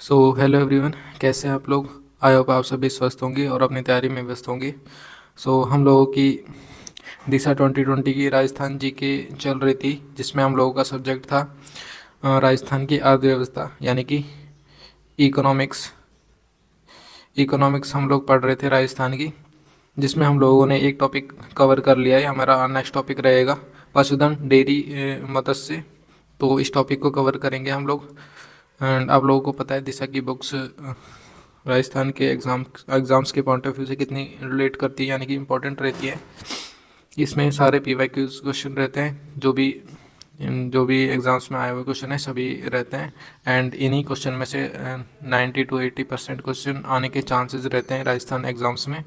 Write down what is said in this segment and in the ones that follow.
Hello everyone, कैसे हैं आप लोग। आई होप आप सभी स्वस्थ होंगे और अपनी तैयारी में व्यस्त होंगे। हम लोगों की दिशा 2020 की राजस्थान जी के चल रही थी, जिसमें हम लोगों का सब्जेक्ट था राजस्थान की अर्थव्यवस्था यानी कि इकोनॉमिक्स। इकोनॉमिक्स हम लोग पढ़ रहे थे राजस्थान की, जिसमें हम लोगों ने एक टॉपिक कवर कर लिया है। हमारा नेक्स्ट टॉपिक रहेगा पशुधन, डेयरी, मत्स्य। तो इस टॉपिक को कवर करेंगे हम लोग। एंड आप लोगों को पता है दिशा की बुक्स राजस्थान के एग्ज़ाम्स के पॉइंट ऑफ व्यू से कितनी रिलेट करती है, यानी कि इम्पोर्टेंट रहती है। इसमें सारे PYQs क्वेश्चन रहते हैं, जो भी एग्ज़ाम्स में आए हुए क्वेश्चन है सभी रहते हैं। एंड इन्हीं क्वेश्चन में से 90 to 80% क्वेश्चन आने के चांसेस रहते हैं राजस्थान एग्ज़ाम्स में।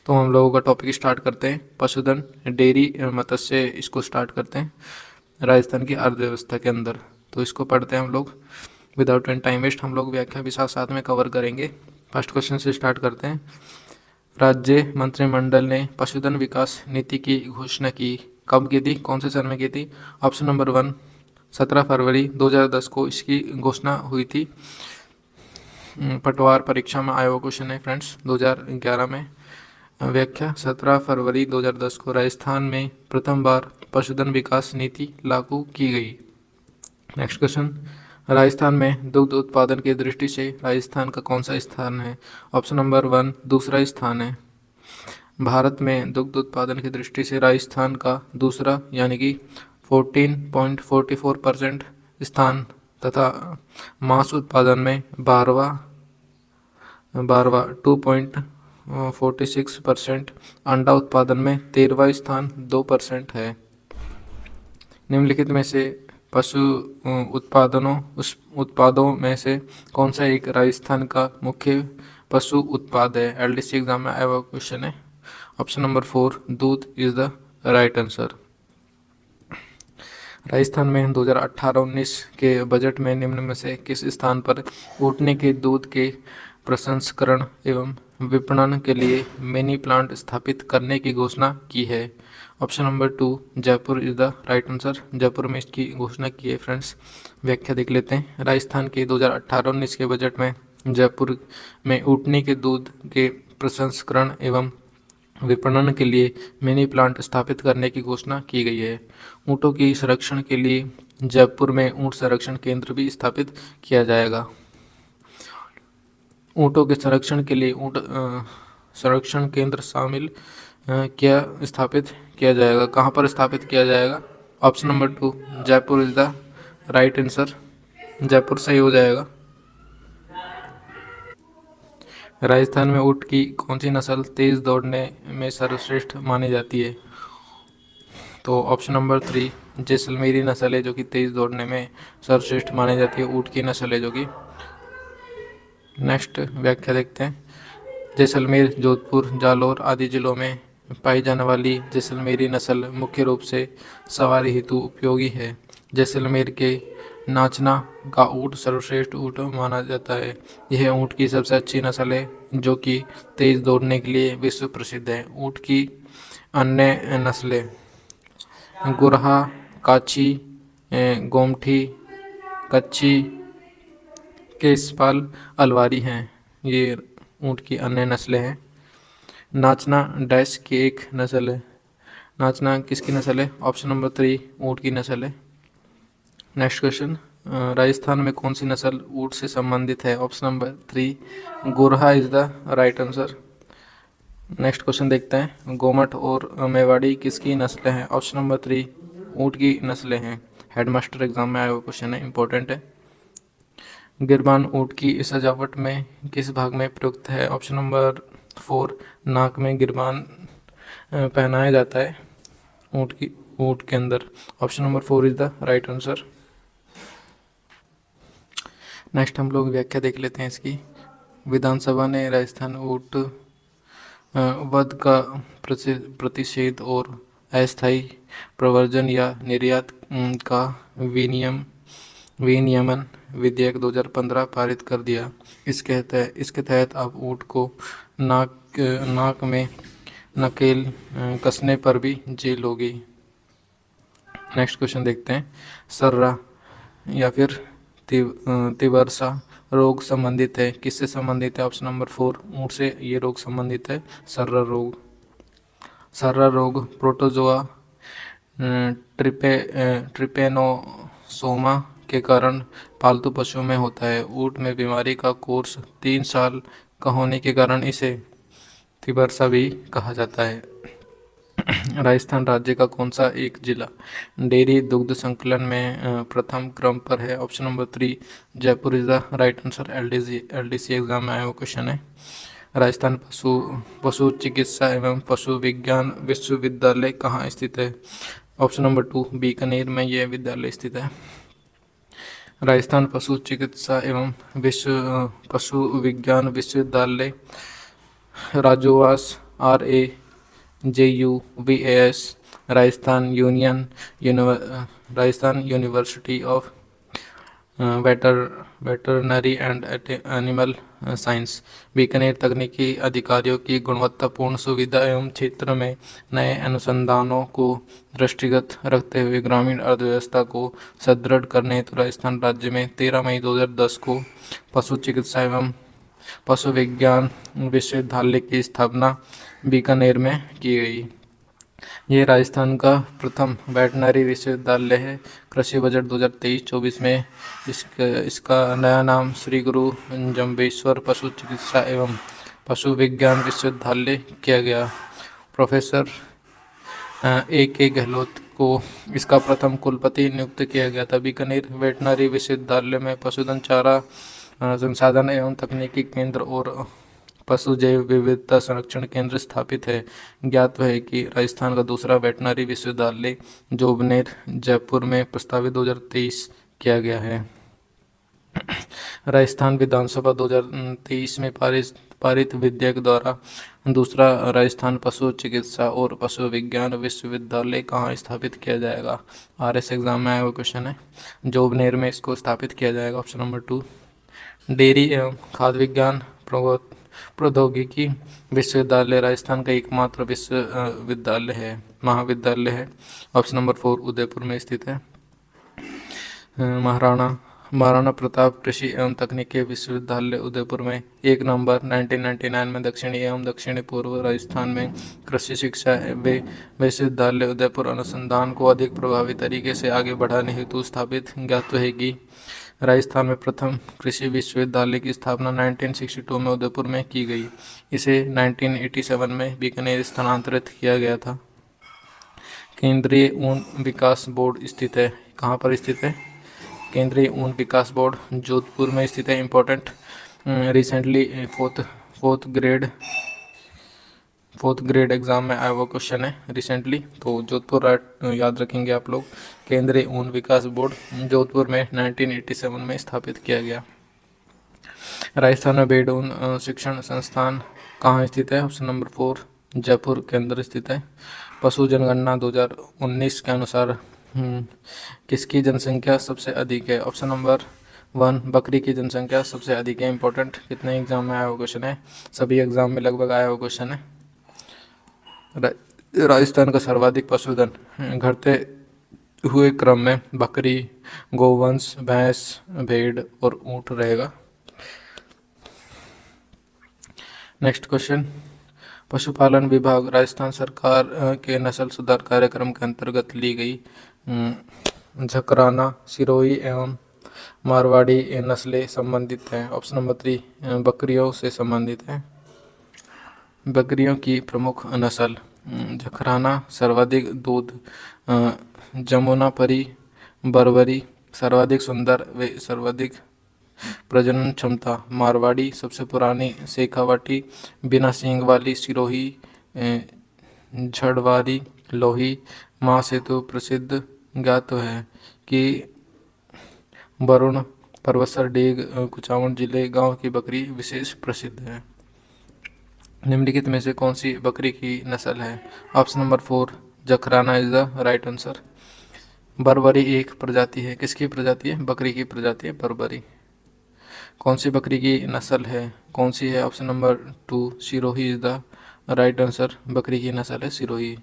तो हम लोगों का टॉपिक स्टार्ट करते हैं, पशुधन, डेयरी, मत्स्य। इसको स्टार्ट करते हैं राजस्थान की अर्थव्यवस्था के अंदर। तो इसको पढ़ते हैं हम लोग विदाउट एनी टाइम वेस्ट। हम लोग व्याख्या भी साथ साथ में कवर करेंगे। फर्स्ट क्वेश्चन से स्टार्ट करते हैं। राज्य मंत्रिमंडल ने पशुधन विकास नीति की घोषणा की, कब की थी, कौन से सन में की थी। ऑप्शन नंबर 1, 17 फरवरी 2010 को इसकी घोषणा हुई थी। पटवार परीक्षा में आया हुआ क्वेश्चन है फ्रेंड्स, 2011 में। व्याख्या: 17 फरवरी 2010 को राजस्थान में प्रथम बार पशुधन विकास नीति लागू की गई। नेक्स्ट क्वेश्चन, राजस्थान में दुग्ध उत्पादन की दृष्टि से राजस्थान का कौन सा स्थान है। ऑप्शन नंबर 1 दूसरा स्थान है। भारत में दुग्ध उत्पादन की दृष्टि से राजस्थान का दूसरा यानी कि 14.44% स्थान, तथा मांस उत्पादन में 12वां 2.46%, अंडा उत्पादन में 13वां स्थान 2% है। निम्नलिखित में से पशु उत्पादों में से कौन सा एक राजस्थान का मुख्य पशु उत्पाद है। LDC एग्जाम में आया हुआ क्वेश्चन है। ऑप्शन नंबर 4 दूध is the right answer. Rajasthan में 2018-19 के बजट में निम्न में से किस स्थान पर ऊँटने के दूध के प्रसंस्करण एवं विपणन के लिए मिनी प्लांट स्थापित करने की घोषणा की है। Option number 2 Jaipur is the right answer. Jaipur में इसकी घोषणा की है फ्रेंड्स। व्याख्या देख लेते हैं। राजस्थान के 2018-19 के बजट में जयपुर में ऊँटने के दूध के प्रसंस्करण एवं विपणन के लिए मिनी प्लांट स्थापित करने की घोषणा की गई है। ऊँटों की संरक्षण के लिए जयपुर में ऊँट संरक्षण केंद्र भी स्थापित किया जाएगा। ऊँटों के संरक्षण के लिए ऊँट संरक्षण केंद्र क्या स्थापित किया जाएगा, कहाँ पर स्थापित किया जाएगा। Option number 2 Jaipur is the right answer. Jaipur सही हो जाएगा। राजस्थान में ऊँट की कौन सी नस्ल तेज़ दौड़ने में सर्वश्रेष्ठ मानी जाती है। तो ऑप्शन नंबर 3 जैसलमेरी नस्ल है, जो कि तेज़ दौड़ने में सर्वश्रेष्ठ मानी जाती है। ऊँट की नस्ल है जो कि। नेक्स्ट व्याख्या देखते हैं। जैसलमेर, जोधपुर, जालौर आदि जिलों में पाई जाने वाली जैसलमेरी नस्ल मुख्य रूप से सवारी हेतु उपयोगी है। जैसलमेर के नाचना का ऊँट सर्वश्रेष्ठ ऊँट माना जाता है। यह ऊँट की सबसे अच्छी नस्ल है, जो कि तेज़ दौड़ने के लिए विश्व प्रसिद्ध है। ऊँट की अन्य नस्लें गुरहा, काची, गोमठी, कच्ची, केसपाल, अलवारी हैं। ये ऊँट की अन्य नस्लें हैं। नाचना डैश की एक नस्ल है। नाचना किसकी नस्ल है। ऑप्शन नंबर 3 ऊँट की नस्ल है। नेक्स्ट क्वेश्चन, राजस्थान में कौन सी नस्ल ऊँट से संबंधित है। Option number 3 Gorha is the right answer. Next question देखते हैं। गोमट और मेवाड़ी किसकी नस्लें हैं। ऑप्शन नंबर 3 ऊँट की नस्लें हैं। हेडमास्टर एग्जाम में आया हुआ क्वेश्चन है, इंपॉर्टेंट है। गिरबान ऊँट की सजावट में किस भाग में प्रयुक्त है। ऑप्शन नंबर 4 नाक में गिरबान पहनाया जाता है ऊँट के अंदर। Option number 4 is the right answer. Next हम लोग व्याख्या देख लेते हैं इसकी। विधानसभा ने राजस्थान ऊँट वध का प्रतिषेध और अस्थायी प्रवर्जन या निर्यात का विनियमन विधेयक 2015 पारित कर दिया। इसके तहत अब ऊँट को नाक में नकेल कसने पर भी जेल होगी। नेक्स्ट क्वेश्चन देखते हैं। सर्रा या फिर तिवर्सा रोग संबंधित है? किससे संबंधित है? ऑप्शन नंबर 4 ऊँट से ये रोग संबंधित है, सर्रा रोग। सर्रा रोग प्रोटोजोआ ट्रिपेनोसोमा के कारण पालतू पशुओं में होता है। ऊँट में बीमारी का कोर्स 3 साल का होने के कारण इसे तिवर्सा भी कहा जाता है। राजस्थान राज्य का कौन सा एक जिला डेयरी दुग्ध संकलन में प्रथम क्रम पर है? Option number 3 Jaipur is the right answer. LDC exam में आया हुआ क्वेश्चन है। राजस्थान पशु चिकित्सा एवं पशु विज्ञान विश्वविद्यालय कहाँ स्थित है? ऑप्शन नंबर 2 बीकानेर में यह विद्यालय स्थित है। राजस्थान पशु चिकित्सा एवं पशु विज्ञान विश्वविद्यालय राजोवास RAJUVAS Rajasthan university of veterinary and animal science Bikaner तकनीकी अधिकारियों की गुणवत्तापूर्ण सुविधा एवं क्षेत्र में नए अनुसंधानों को दृष्टिगत रखते हुए ग्रामीण अर्थव्यवस्था को सुदृढ़ करने हेतु राजस्थान राज्य में 13 मई 2010 को पशु चिकित्सा एवं पशु विज्ञान विश्वविद्यालय की स्थापना बीकानेर में की गई। ये राजस्थान का प्रथम वेटनरी विश्वविद्यालय है। कृषि बजट 2023-24 में इसका नया नाम श्री गुरु जम्बेश्वर पशु चिकित्सा एवं पशु विज्ञान विश्वविद्यालय किया गया। प्रोफेसर AK गहलोत को इसका प्रथम कुलपति नियुक्त किया गया था। बीकानेर वेटनरी विश्वविद्यालय में पशुधन चारा संसाधन एवं तकनीकी केंद्र और पशु जैव विविधता संरक्षण केंद्र स्थापित है। ज्ञात है कि राजस्थान का दूसरा वेटनरी विश्वविद्यालय जोबनेर जयपुर में प्रस्तावित 2023 किया गया है। राजस्थान विधानसभा 2023 में पारित विधेयक द्वारा दूसरा राजस्थान पशु चिकित्सा और पशु विज्ञान विश्वविद्यालय कहाँ स्थापित किया जाएगा? RS एग्जाम में आया हुआ क्वेश्चन है। जोबनेर में इसको स्थापित किया जाएगा। ऑप्शन नंबर 2 डेयरी एवं खाद्य विज्ञान प्रौद्योगिकी विश्वविद्यालय राजस्थान का एकमात्र विश्वविद्यालय है, महाविद्यालय है। ऑप्शन नंबर 4 उदयपुर में स्थित है। महाराणा प्रताप कृषि एवं तकनीकी विश्वविद्यालय उदयपुर में 1 नवंबर 1999 में दक्षिणी एवं दक्षिणी पूर्व राजस्थान में कृषि शिक्षा विश्वविद्यालय उदयपुर अनुसंधान को अधिक प्रभावी तरीके से आगे बढ़ाने हेतु स्थापित। ज्ञात है कि राजस्थान में प्रथम कृषि विश्वविद्यालय की स्थापना 1962 में उदयपुर में की गई। इसे 1987 में बीकानेर स्थानांतरित किया गया था। केंद्रीय ऊन विकास बोर्ड स्थित है, कहाँ पर स्थित है? केंद्रीय ऊन विकास बोर्ड जोधपुर में स्थित है। Important recently fourth grade exam में आया हुआ क्वेश्चन है रिसेंटली, तो जोधपुर याद रखेंगे आप लोग। केंद्रीय ऊन विकास बोर्ड जोधपुर में 1987 में स्थापित किया गया। राजस्थान में भेड़ ऊन शिक्षण संस्थान कहाँ स्थित है? ऑप्शन नंबर 4 जयपुर के अंदर स्थित है। पशु जनगणना 2019 के अनुसार किसकी जनसंख्या सबसे अधिक है? ऑप्शन नंबर 1 बकरी की जनसंख्या सबसे अधिक है। इंपॉर्टेंट कितने एग्जाम में आया हुआ क्वेश्चन है? सभी एग्जाम में लगभग आया हुआ क्वेश्चन है। राजस्थान का सर्वाधिक पशुधन घटते हुए क्रम में बकरी, गोवंश, भैंस, भेड़ और ऊंट रहेगा। नेक्स्ट क्वेश्चन, पशुपालन विभाग राजस्थान सरकार के नस्ल सुधार कार्यक्रम के अंतर्गत ली गई झकराना, सिरोही एवं मारवाड़ी नस्लें संबंधित हैं। ऑप्शन नंबर 3 बकरियों से संबंधित है। बकरियों की प्रमुख नस्ल झकराना, सर्वाधिक दूध, जमुनापरी, बरबरी, सर्वाधिक सुंदर व सर्वाधिक प्रजनन क्षमता, मारवाड़ी सबसे पुरानी, शेखावाटी बिना सींग वाली, सिरोही, झड़वारी, लोही माँ से तो प्रसिद्ध। ज्ञात है कि वरुण, परवसर, डेग, कुचामन जिले गांव की बकरी विशेष प्रसिद्ध है। निम्नलिखित में से कौन सी बकरी की नस्ल है? Option number 4 Jakhrana is the right answer. Barbari एक प्रजाति है, किसकी प्रजाति है? बकरी की प्रजाति है बरबरी। कौन सी बकरी की नस्ल है, कौन सी है? Option number 2 Sirohi is the right answer. बकरी की नस्ल है सिरोही।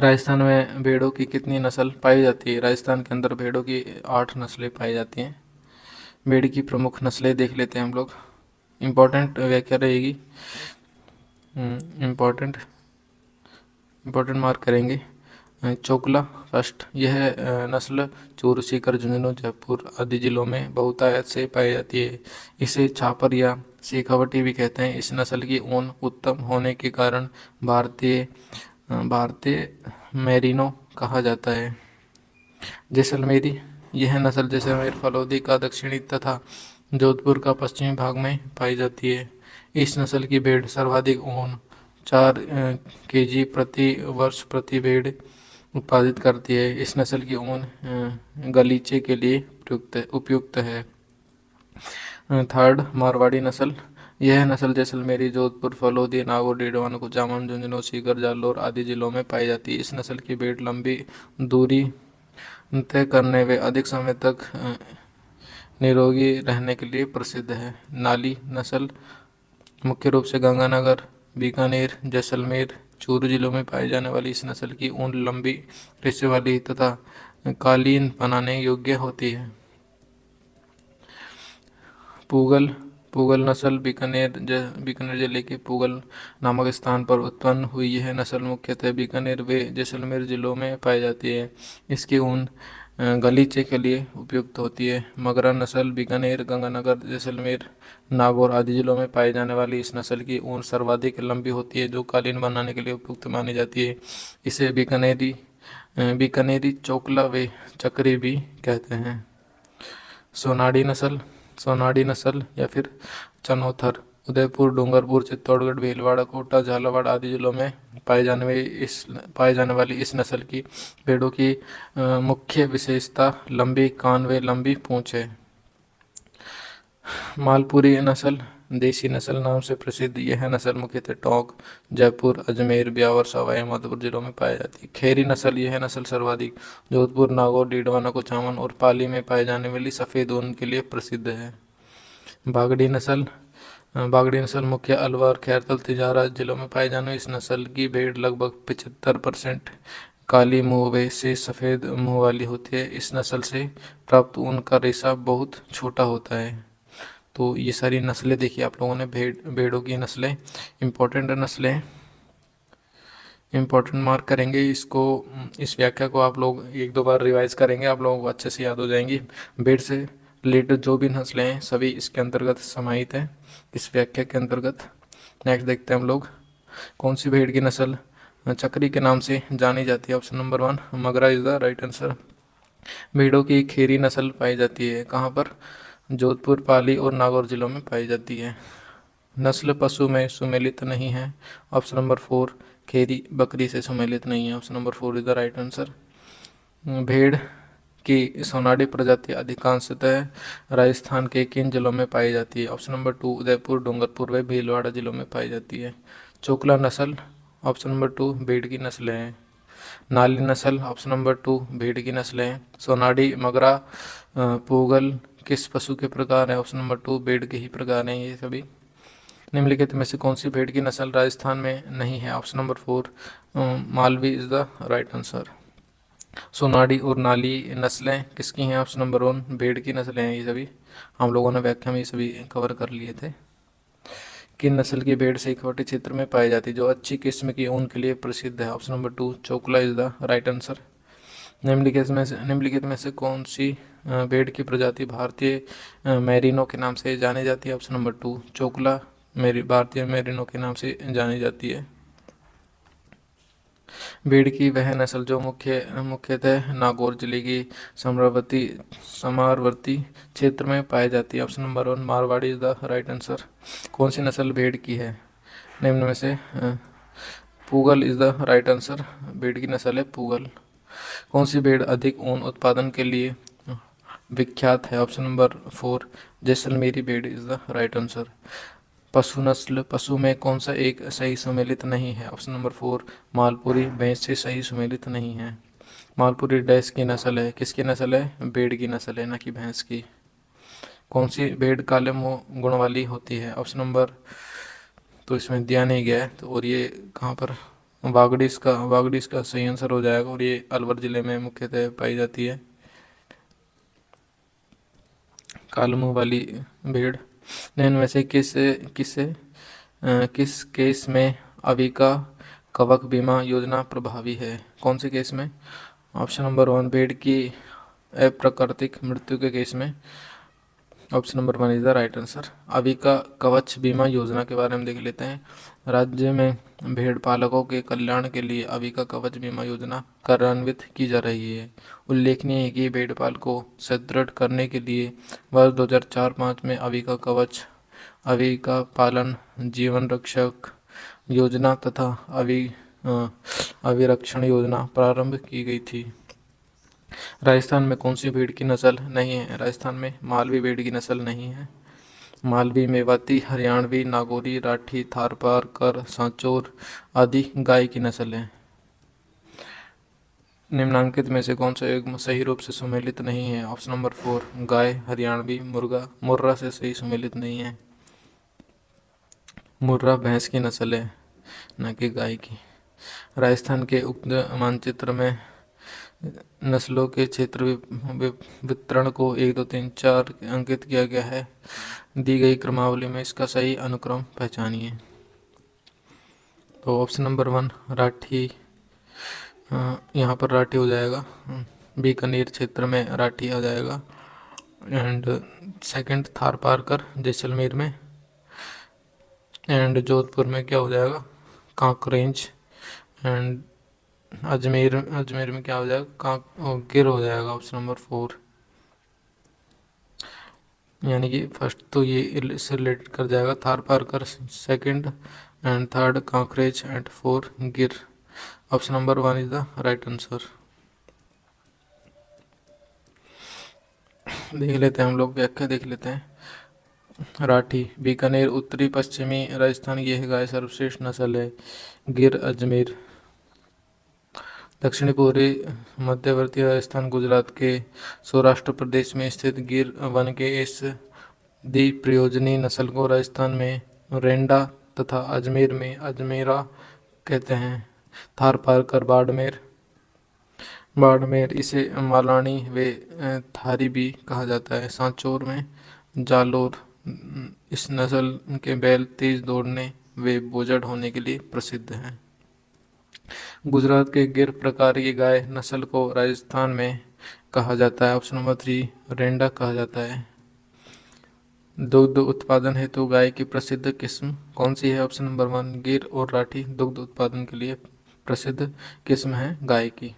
राजस्थान में भेड़ों की कितनी नस्ल पाई जाती है? राजस्थान के अंदर भेड़ों की 8 नस्लें पाई जाती हैं। भेड़ की प्रमुख नस्लें देख लेते हैं हम लोग। इम्पोर्टेंट व्याख्या रहेगी, इम्पोर्टेंट इम्पोर्टेंट मार्क करेंगे। चोकला फर्स्ट, यह नस्ल चूरू, सीकर, झुंझुनू, जयपुर आदि जिलों में बहुतायत से पाई जाती है। इसे छापर या शेखावटी भी कहते हैं। इस नस्ल की ऊन उत्तम होने के कारण भारतीय मैरिनो कहा जाता है। जैसलमेरी, यह नस्ल जैसलमेर, फलौदी का दक्षिणी तथा जोधपुर का पश्चिमी भाग में पाई जाती है। इस नस्ल की भेड़ सर्वाधिक ऊन 4 केजी प्रति वर्ष प्रति भेड़ उत्पादित करती है। इस नस्ल की ऊन गलीचे के लिए उपयुक्त है। थर्ड, मारवाड़ी नस्ल, यह नस्ल जैसलमेरी, जोधपुर, फलौदी, नागौर, डीडवाना, कुचामन, झुंझुनू, सीकर, जालौर आदि जिलों में पाई जाती है। इस नस्ल की भेड़ लंबी दूरी तय करने व अधिक समय तक निरोगी रहने के लिए प्रसिद्ध है। नाली नस्ल मुख्य रूप से गंगानगर, बीकानेर, जैसलमेर, चूरू जिलों में पाई जाने वाली इस नस्ल की ऊन लंबी रेशे वाली तथा कालीन बनाने योग्य होती है। पूगल, पूगल नस्ल बीकानेर जिले के पूगल नामक स्थान पर उत्पन्न हुई। यह नस्ल मुख्यतः बीकानेर व जैसलमेर जिलों में पाई जाती है। इसकी ऊन गलीचे के लिए उपयुक्त होती है। मगरा नस्ल बीकानेर, गंगानगर, जैसलमेर, नागौर आदि जिलों में पाई जाने वाली इस नस्ल की ऊन सर्वाधिक लंबी होती है, जो कालीन बनाने के लिए उपयुक्त मानी जाती है। इसे बीकानेरी चोकला व चक्री भी कहते हैं। सोनाड़ी नस्ल या फिर चनौथर उदयपुर, डूंगरपुर, चित्तौड़गढ़, भीलवाड़ा, कोटा, झालावाड़ आदि जिलों में पाए जाने वाली इस नस्ल की भेड़ों की मुख्य विशेषता लंबी कान व लंबी पूंछ है। मालपुरी नस्ल देसी नस्ल नाम से प्रसिद्ध, यह नस्ल मुख्यतः टोंक, जयपुर, अजमेर, ब्यावर, सवाई माधोपुर जिलों में पाई जाती है। खेरी नस्ल, यह नस्ल सर्वाधिक जोधपुर, नागौर, डीडवाना, कुचामन और पाली में पाई जाने वाली सफ़ेद ऊन के लिए प्रसिद्ध है। बागड़ी नस्ल मुख्य अलवर, खैरतल, तिजारा जिलों में पाए जाने इस नस्ल की भेड़ लगभग 75% काली मुँह से सफ़ेद मुँह वाली होती है। इस नस्ल से प्राप्त ऊन का रेशा बहुत छोटा होता है। तो ये सारी नस्लें देखी आप लोगों ने, भेड़ों की नस्लें, इम्पोर्टेंट नस्लें, इम्पोर्टेंट मार्क करेंगे इसको। इस व्याख्या को आप लोग 1-2 बार रिवाइज करेंगे, आप लोगों को अच्छे से याद हो जाएंगी। भेड़ से रिलेटेड जो भी नस्लें हैं सभी इसके अंतर्गत समाहित हैं, इस व्याख्या के अंतर्गत। नेक्स्ट देखते हैं हम लोग, कौन सी भेड़ की नस्ल चक्री के नाम से जानी जाती है? Option number 1 Magra is the right answer. भेड़ों की खेरी नस्ल पाई जाती है कहाँ पर? जोधपुर, पाली और नागौर जिलों में पाई जाती है। नस्ल पशु में सुमेलित नहीं है। ऑप्शन नंबर 4 खेरी बकरी से सुमेलित नहीं है। Option number 4 is the right answer. भेड़ की सोनाड़ी प्रजाति अधिकांशतः राजस्थान के किन जिलों में पाई जाती है? ऑप्शन नंबर 2 उदयपुर, डूंगरपुर व भीलवाड़ा जिलों में पाई जाती है। चोकला नस्ल, ऑप्शन नंबर 2 भेड़ की नस्ल है। नाली नस्ल, ऑप्शन नंबर 2 भेड़ की नस्ल है। सोनाड़ी, मगरा, पूगल किस पशु के प्रकार है? ऑप्शन नंबर 2 भेड़ के ही प्रकार हैं ये सभी। निम्नलिखित में से कौन सी भेड़ की नस्ल राजस्थान में नहीं है? Option number 4 Malvi is the right answer. Sonadi और नाली नस्लें किसकी हैं? ऑप्शन नंबर 1 भेड़ की नस्लें हैं ये सभी। हम लोगों ने व्याख्या में ये सभी कवर कर लिए थे। किन नस्ल की भेड़ शेखावटी क्षेत्र में पाई जाती है जो अच्छी किस्म की ऊन के लिए प्रसिद्ध है? Option number 2 Chokla is the right answer. निम्नलिखित में से कौन सी भेड़ की प्रजाति भारतीय मैरिनो के नाम से जानी जाती है? ऑप्शन नंबर 2 चोकला भारतीय मैरिनो के नाम से जानी जाती है। भेड़ की वह नस्ल जो मुख्यतः नागौर जिले की समारवर्ती क्षेत्र में पाई जाती है। Option number 1 Marwari is the right answer. कौन सी नस्ल भेड़ की है? निम्न में से Pugal is the right answer. भेड़ की नस्ल है पूगल। कौन सी भेड़ अधिक ऊन उत्पादन के लिए विख्यात है? ऑप्शन नंबर 4 जैसलमेरी भेड़ इज द राइट आंसर। पशु में कौन सा एक सही सुमेलित नहीं है? ऑप्शन नंबर 4 मालपुरी भैंस से सही सुमेलित नहीं है। मालपुरी डैश की नस्ल है, किसकी नस्ल है? भेड़ की नस्ल है, ना कि भैंस की। कौन सी भेड़ काले मुँह गुण वाली होती है? ऑप्शन नंबर, तो इसमें दिया नहीं गया है तो, और ये कहाँ पर वागडी इसका सही आंसर हो जाएगा और ये अलवर जिले में मुख्यतः पाई जाती है। काले मुंह वाली भेड़ निम्न में से किस केस में अविका कवक बीमा योजना प्रभावी है? कौन से केस में? ऑप्शन नंबर 1 भेड़ की अप्राकृतिक मृत्यु के केस में। Option number 1 is the right answer. Avika कवच बीमा योजना के बारे में देख लेते हैं। राज्य में भेड़ पालकों के कल्याण के लिए अविका कवच बीमा योजना कार्यान्वित की जा रही है। उल्लेखनीय है कि भेड़ पालकों को सुदृढ़ करने के लिए वर्ष 2004-5 में अविका पालन जीवन रक्षक योजना तथा अविरक्षण योजना प्रारंभ की गई थी। राजस्थान में कौन सी भेड़ की नस्ल नहीं है? राजस्थान में मालवी भेड़ की नस्ल नहीं है। मालवी, मेवाती, हरियाणवी, नागौरी, राठी, थारपारकर, सांचौर आदि गाय की नस्ल है। निम्नलिखित में से कौन सा एक सही रूप से सुमेलित नहीं है? ऑप्शन नंबर 4 गाय, हरियाणवी, मुर्रा से सही सुमेलित नहीं है। मुर्रा भैंस की नस्ल है, न कि गाय की। राजस्थान के उक्त मानचित्र में नस्लों के क्षेत्र वितरण को 1 2 3 4 अंकित किया गया है। दी गई क्रमावली में इसका सही अनुक्रम पहचानिए। तो ऑप्शन नंबर 1 राठी, यहाँ पर राठी हो जाएगा। बीकानेर क्षेत्र में राठी आ जाएगा। एंड सेकंड थारपारकर जैसलमेर में। एंड जोधपुर में क्या हो जाएगा? कांकरेंज। एंड अजमेर में क्या हो जाएगा? गिर हो जाएगा। ऑप्शन नंबर 4, यानी कि फर्स्ट तो ये इससे रिलेटेड कर जाएगा Tharparkar, second and third Kankrej and 4 गिर। Option number 1 is the right answer. देख लेते हैं हम लोग, व्याख्या देख लेते हैं। राठी बीकानेर उत्तरी पश्चिमी राजस्थान की यह गाय सर्वश्रेष्ठ नस्ल है। गिर अजमेर दक्षिणी पूर्वी मध्यवर्ती राजस्थान गुजरात के सौराष्ट्र प्रदेश में स्थित गिर वन के इस द्विप्रयोजनी नस्ल को राजस्थान में रेंडा तथा अजमेर में अजमेरा कहते हैं। थारपारकर बाड़मेर इसे मालानी व थारी भी कहा जाता है। सांचौर में जालोर इस नस्ल के बैल तेज दौड़ने व बोझड़ होने के लिए प्रसिद्ध हैं। गुजरात के गिर प्रकार की गाय नस्ल को राजस्थान में कहा जाता है। ऑप्शन नंबर 3 रेंडा कहा जाता है। दुग्ध उत्पादन हेतु तो गाय की प्रसिद्ध किस्म कौन सी है? ऑप्शन नंबर 1 गिर और राठी दुग्ध उत्पादन के लिए प्रसिद्ध किस्म है गाय की।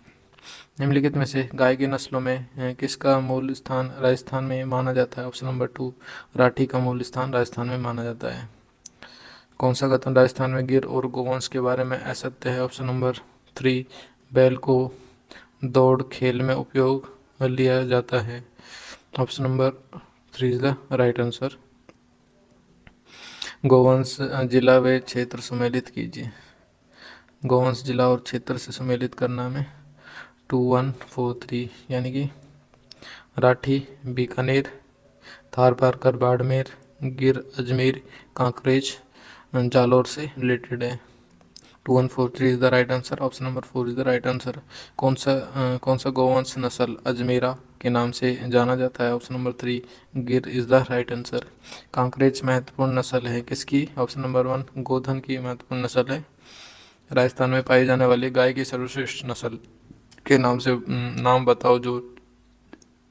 निम्नलिखित में से गाय की नस्लों में किसका मूल स्थान राजस्थान में माना जाता है? ऑप्शन नंबर 2 राठी का मूल स्थान राजस्थान में माना जाता है। कौन सा कथन राजस्थान में गिर और गोवंश के बारे में असत्य है? ऑप्शन नंबर 3 बैल को दौड़ खेल में उपयोग लिया जाता है। Option number 3 is the right answer. गोवंश जिला व क्षेत्र सम्मिलित कीजिए। गोवंश जिला और क्षेत्र से सम्मिलित करना में 2 1 4 3 यानी कि राठी बीकानेर, थारपारकर बाड़मेर, गिर अजमेर, कांकरेज जालोर से रिलेटेड है। 2 1 4 3 is the right answer. Option number 4 is the right answer. कौन सा गोवंश नस्ल अजमेरा के नाम से जाना जाता है? ऑप्शन नंबर 3 गिर is the right answer. Kankrej महत्वपूर्ण नस्ल है किसकी? ऑप्शन नंबर 1 गोधन की महत्वपूर्ण नस्ल है। राजस्थान में पाई जाने वाली गाय की सर्वश्रेष्ठ नस्ल के नाम बताओ जो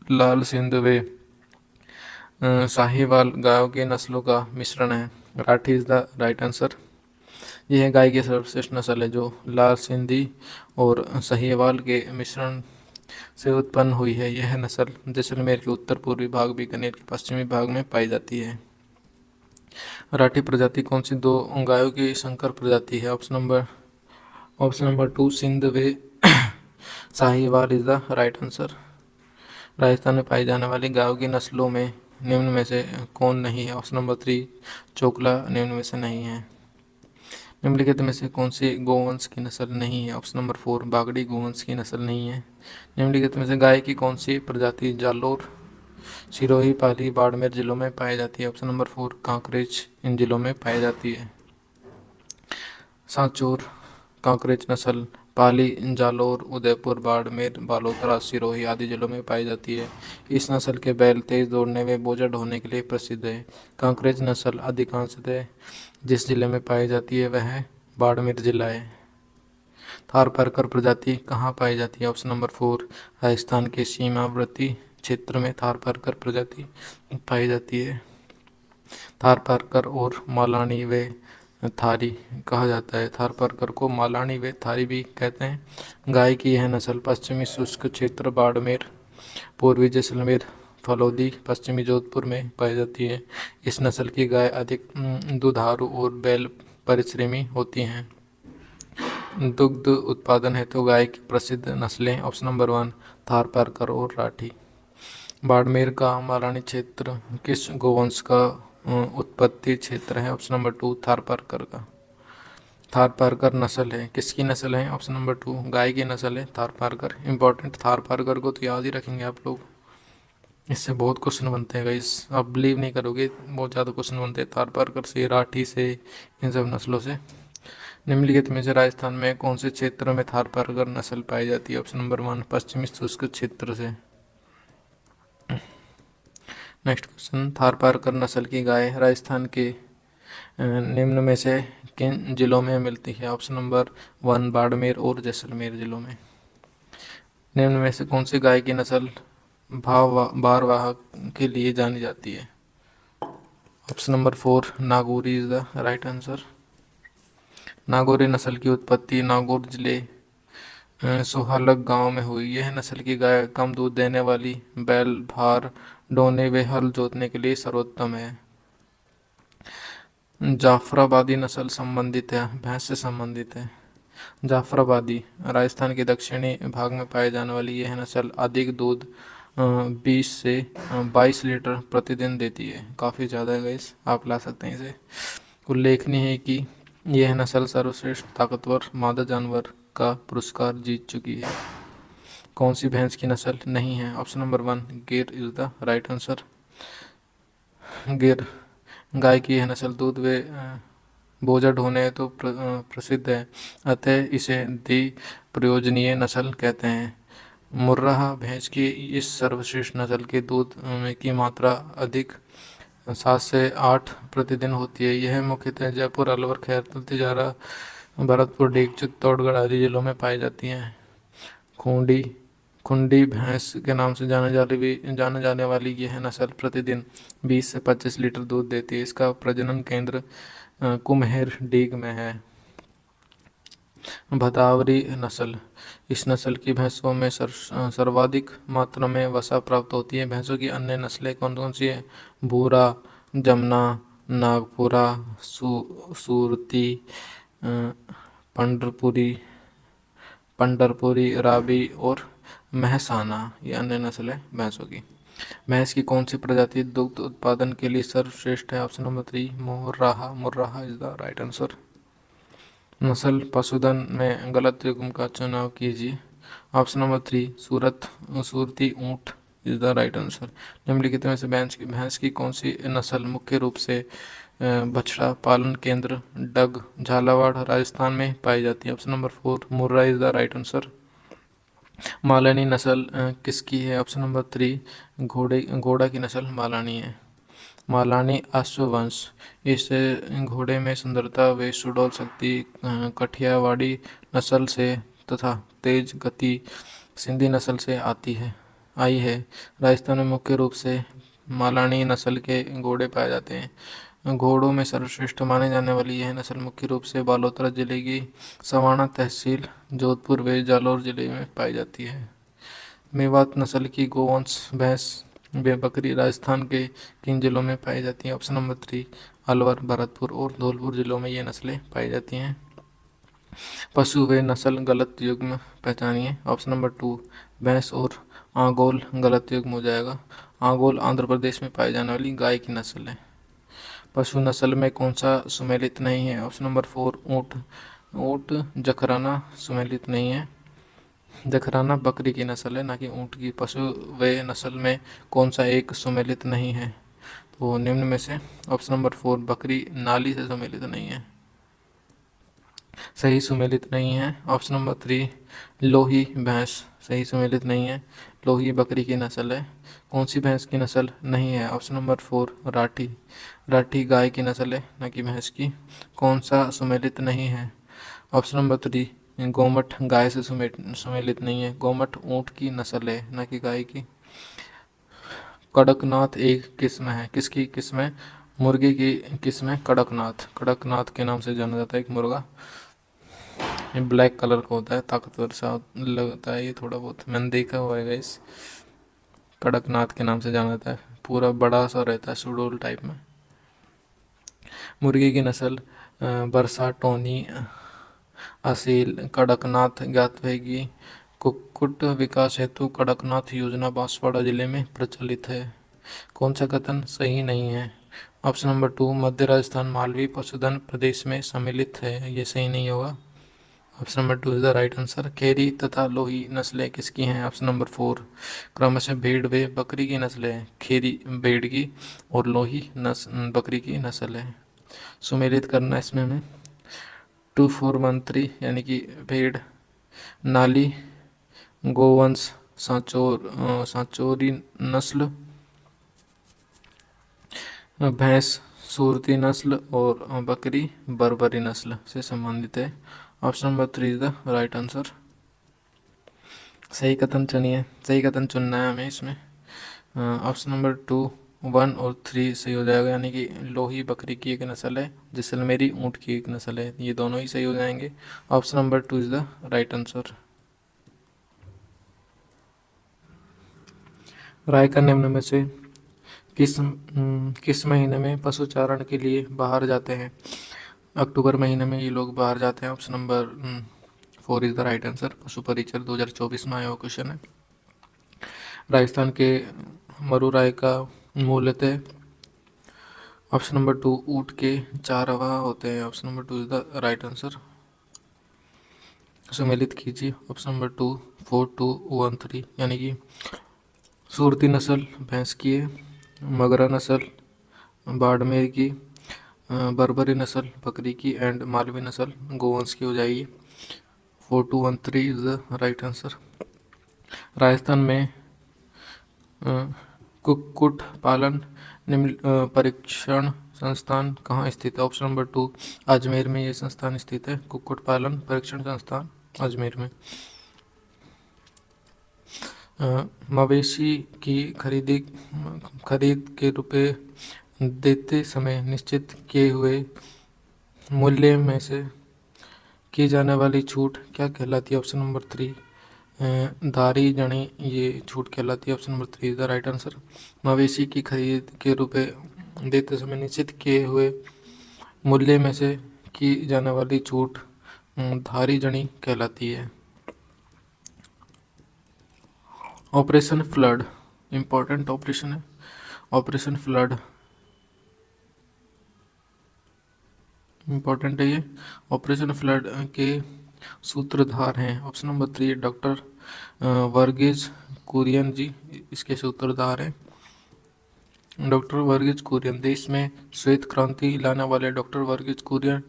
लाल सिंध व साहिवाल गायों की नस्लों का मिश्रण है। Rathi is the right answer. यह गाय की सर्वश्रेष्ठ नस्ल है जो लाल सिंधी और साहिवाल के मिश्रण से उत्पन्न हुई है। यह नस्ल जैसलमेर के उत्तर पूर्वी भाग, बीकानेर के पश्चिमी भाग में पाई जाती है। राठी प्रजाति कौन सी 2 गायों की संकर प्रजाति है? ऑप्शन नंबर 2 सिंध व Sahiwal is the right answer. Rajasthan में पाई जाने वाली गायों की नस्लों में निम्न में से कौन नहीं है? ऑप्शन नंबर 3 चोकला निम्न में से नहीं है। निम्नलिखित में से कौन सी गोवंश की नस्ल नहीं है? ऑप्शन नंबर 4 बागड़ी गोवंश की नस्ल नहीं है। निम्नलिखित में से गाय की कौन सी प्रजाति जालोर, सिरोही, पाली, बाड़मेर जिलों में पाई जाती है? ऑप्शन नंबर 4 कांकरेज इन जिलों में पाई जाती है। सांचौर कांकरेज नस्ल पाली, जालौर, उदयपुर, बाड़मेर, बालोतरा, सिरोही आदि जिलों में पाई जाती है। इस नस्ल के बैल तेज दौड़ने व बोझा ढोने के लिए प्रसिद्ध है। कांकरेज नस्ल अधिकांशतः जिस जिले में पाई जाती है वह बाड़मेर जिला है। थारपारकर प्रजाति कहाँ पाई जाती है? ऑप्शन नंबर 4 राजस्थान के सीमावर्ती क्षेत्र में थारपारकर प्रजाति पाई जाती है। थारपारकर और मालानी व थारी कहा जाता है। थारपारकर को मालानी व थारी भी कहते हैं। गाय की यह नस्ल पश्चिमी शुष्क क्षेत्र बाड़मेर, पूर्वी जैसलमेर, फलौदी, पश्चिमी जोधपुर में पाई जाती है। इस नस्ल की गाय अधिक दुधारू और बैल परिश्रमी होती हैं। दुग्ध उत्पादन हेतु गाय की प्रसिद्ध नस्लें ऑप्शन नंबर 1 थारपारकर और राठी। बाड़मेर का मालानी क्षेत्र किस गोवंश का उत्पत्ति क्षेत्र है? ऑप्शन नंबर 2 थारपारकर का। थारपारकर नस्ल है, किसकी नस्ल है? ऑप्शन नंबर 2 गाय की नस्ल है थारपारकर। इंपॉर्टेंट, थारपारकर को तो याद ही रखेंगे आप लोग, इससे बहुत क्वेश्चन बनते हैं गाइस, आप बिलीव नहीं करोगे, बहुत ज़्यादा क्वेश्चन बनते हैं थारपारकर से, राठी से, इन सब नस्लों से। निम्नलिखित में से राजस्थान में कौन से क्षेत्र में थारपारकर नस्ल पाई जाती है? ऑप्शन नंबर 1 पश्चिमी शुष्क क्षेत्र से। नेक्स्ट क्वेश्चन, थारपारकर नस्ल की गाय राजस्थान के निम्न में से किन जिलों में मिलती है? ऑप्शन नंबर 1 बाड़मेर और जैसलमेर जिलों में। निम्न में से कौन सी गाय की नस्ल भारवाहक के लिए जानी जाती है? Option number 4 Nagauri is the right answer. Nagauri नस्ल की उत्पत्ति नागौर जिले सोहालक गांव में हुई। यह नस्ल की गाय कम दूध देने वाली, बैल भार ढोने व हल जोतने के लिए सर्वोत्तम है। जाफराबादी नस्ल संबंधित है, भैंस से संबंधित है। जाफराबादी राजस्थान के दक्षिणी भाग में पाई जाने वाली यह नस्ल अधिक दूध 20 से 22 लीटर प्रतिदिन देती है। काफ़ी ज़्यादा है गाइस, आप ला सकते हैं इसे। उल्लेखनीय है कि यह नस्ल सर्वश्रेष्ठ ताकतवर मादा जानवर का पुरस्कार जीत चुकी है। कौन सी भैंस की नस्ल नहीं है? ऑप्शन नंबर 1 गिर इज द राइट आंसर। गिर गाय की यह नस्ल दूध व बोझा ढोने हेतु प्रसिद्ध है, अतः इसे द्वि प्रयोजनीय नस्ल कहते हैं। मुर्राह भैंस की इस सर्वश्रेष्ठ नस्ल के दूध की मात्रा अधिक 7 से 8 प्रतिदिन होती है। यह मुख्यतः जयपुर, अलवर, खैरतल, तिजारा, भरतपुर, डीग, चित्तौड़गढ़ आदि जिलों में पाई जाती हैं। खुंडी भैंस के नाम से जाने जाने वाली यह नस्ल प्रतिदिन 20 से 25 लीटर दूध देती है। इसका प्रजनन केंद्र कुम्हेर डीग में है। भदावरी नस्ल, इस नस्ल की भैंसों में सर्वाधिक मात्रा में वसा प्राप्त होती है। भैंसों की अन्य नस्लें कौन कौन सी है? भूरा, जमुना, नागपुरा, सूरती, पंडरपुरी, राबी और महसाना, ये अन्य नस्ल है भैंसों की। भैंस की कौन सी प्रजाति दुग्ध उत्पादन के लिए सर्वश्रेष्ठ है? Option number 3 Murrah is the right answer. नस्ल पशुधन में गलत युग्म का चुनाव कीजिए। ऑप्शन नंबर 3 सूरती ऊंट इज द राइट आंसर। निम्नलिखित में से भैंस की कौन सी नस्ल मुख्य रूप से बछड़ा पालन केंद्र डग, झालावाड़, राजस्थान में पाई जाती है? Option number 4 Murrah is the right answer. Malani नस्ल किसकी है? ऑप्शन नंबर 3 घोड़ा की नस्ल मालानी है। मालानी अश्ववंश, इस घोड़े में सुंदरता व सुडौल शक्ति कठियावाड़ी नस्ल से तथा तेज गति सिंधी नस्ल से आई है। राजस्थान में मुख्य रूप से मालानी नस्ल के घोड़े पाए जाते हैं। घोड़ों में सर्वश्रेष्ठ माने जाने वाली यह नस्ल मुख्य रूप से बालोतरा जिले की सवाना तहसील, जोधपुर व जालौर जिले में पाई जाती है। मेवात नस्ल की गोवंश भैंस व बकरी राजस्थान के किन जिलों में पाई जाती हैं? ऑप्शन नंबर 3 अलवर, भरतपुर और धौलपुर जिलों में ये नस्लें पाई जाती हैं। पशु व नस्ल गलत युग्म पहचानिए। ऑप्शन नंबर 2 भैंस और आंगोल गलत युग्म हो जाएगा। आंगोल आंध्र प्रदेश में पाई जाने वाली गाय की नस्ल है। पशु नस्ल में कौन सा सुमेलित नहीं है? ऑप्शन नंबर 4 ऊँट जखराना सुमेलित नहीं है। जखराना बकरी की नस्ल है, ना कि ऊँट की। पशु व नस्ल में कौन सा एक सुमेलित नहीं है? तो निम्न में से ऑप्शन नंबर 4 बकरी नाली से सुमेलित नहीं है। सही सुमेलित नहीं है। ऑप्शन नंबर 3 लोही भैंस सही सुमेलित नहीं है। लोही बकरी की नस्ल है। कौन सी भैंस की नस्ल नहीं है? Option number 4 Rathi. राठी गाय की नस्ल है, न कि भैंस की। कौन सा सुमेलित नहीं है? ऑप्शन नंबर 3 गोमट गाय से सुमेलित नहीं है। गोमट ऊँट की नस्ल है, न कि गाय की। कड़कनाथ एक किस्म है, किसकी किस्म है? मुर्गे की किस्म है कड़कनाथ। कड़कनाथ के नाम से जाना जाता है एक मुर्गा। ये ब्लैक कलर का होता है, ताकतवर सा लगता है ये, थोड़ा बहुत मैंने देखा हुआ है गाइस। कड़कनाथ के नाम से जाना जाता है, पूरा बड़ा सा रहता है, सुडोल टाइप में। मुर्गी की नस्ल बरसा, टोनी, असील, कड़कनाथ ज्ञात रहेगी। कुक्कुट विकास हेतु कड़कनाथ योजना बांसवाड़ा जिले में प्रचलित है। कौन सा कथन सही नहीं है? ऑप्शन नंबर 2 मध्य राजस्थान मालवी पशुधन प्रदेश में सम्मिलित है, ये सही नहीं होगा। Option number 2 is the right answer. Kheri तथा लोही नस्लें किसकी हैं? ऑप्शन नंबर 4 क्रमशः भेड़ व बकरी की नस्लें हैं। खेरी भेड़ की और लोही बकरी की नस्ल है। सुमेलित करना इसमें हमें। 2413 यानी कि भेड़, नाली, गोवंश, सांचौरी नस्ल, भैंस सूरती नस्ल और बकरी बर्बरी नस्ल से संबंधित है। Option number 3 is the right answer. सही कथन चुनिए, सही कथन चुनना है हमें इसमें। ऑप्शन नंबर 2 1 और 3 सही हो जाएगा, यानी कि लोही बकरी की एक नस्ल है, जैसलमेरी ऊँट की एक नस्ल है, ये दोनों ही सही हो जाएंगे। Option number 2 is the right answer. राय का निम्न में से किस महीने में पशु चारण के लिए बाहर जाते हैं? अक्टूबर महीने में ये लोग बाहर जाते हैं। Option number 4 is the right answer. पशु परिचर 2024 में आया हुआ क्वेश्चन है। राजस्थान के मरु राय का मूलतः ऑप्शन नंबर 2 ऊँट के चारवाह होते हैं। Option number 2 is the right answer. सम्मिलित कीजिए। ऑप्शन नंबर 2 4213 यानी कि सूरती नस्ल भैंस की है, मगरा नस्ल बाड़मेर की, बर्बरी नस्ल बकरी की एंड मालवी नस्ल गोवंश की हो जाएगी। 4213 is the right answer. Rajasthan में कुक्कुट पालन निम्न परीक्षण संस्थान कहाँ स्थित है? ऑप्शन नंबर 2 अजमेर में ये संस्थान स्थित है। कुक्कुट पालन परीक्षण संस्थान अजमेर में। मवेशी की खरीद के रुपए देते समय निश्चित किए हुए मूल्य में से की जाने वाली छूट क्या कहलाती है? ऑप्शन नंबर 3 धारी जणी ये छूट कहलाती है। Option number 3 is the right answer. मवेशी की खरीद के रुपए देते समय निश्चित किए हुए मूल्य में से की जाने वाली छूट धारी जणी कहलाती है। ऑपरेशन फ्लड इम्पोर्टेंट ऑपरेशन है। ऑपरेशन फ्लड इम्पोर्टेंट है ये। ऑपरेशन फ्लड के सूत्रधार हैं। Option number 3 doctor Varghese Kurien ji इसके सूत्रधार हैं। डॉक्टर वर्गीज कुरियन। देश में श्वेत क्रांति लाने वाले डॉक्टर वर्गीज कुरियन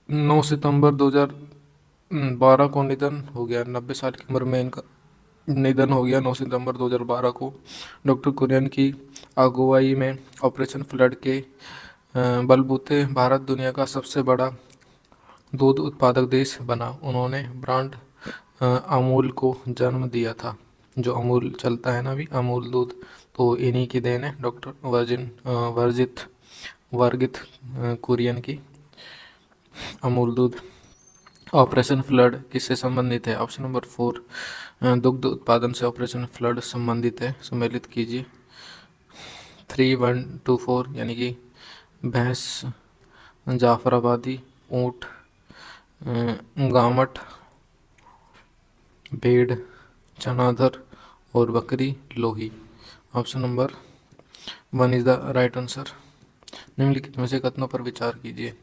9 सितंबर 2012 को निधन हो गया। 90 साल की उम्र में इनका निधन हो गया 9 सितंबर 2012 को। डॉक्टर कुरियन की अगुवाई में ऑपरेशन फ्लड के बलबूते भारत दुनिया का सबसे बड़ा दूध उत्पादक देश बना। उन्होंने ब्रांड अमूल को जन्म दिया था। जो अमूल चलता है ना अभी, अमूल दूध, तो इन्हीं की देन है डॉक्टर वर्गित कुरियन की अमूल दूध। ऑपरेशन फ्लड किससे संबंधित है? ऑप्शन नंबर 4 दुग्ध उत्पादन से ऑपरेशन फ्लड संबंधित है। सम्मिलित कीजिए। 3124 यानी कि भैंस, जाफराबादी, ऊँट, गामट, भेड़, चनाधर और बकरी Lohi. Option number 1 is the right answer. निम्नलिखित में से कथनों पर विचार कीजिए।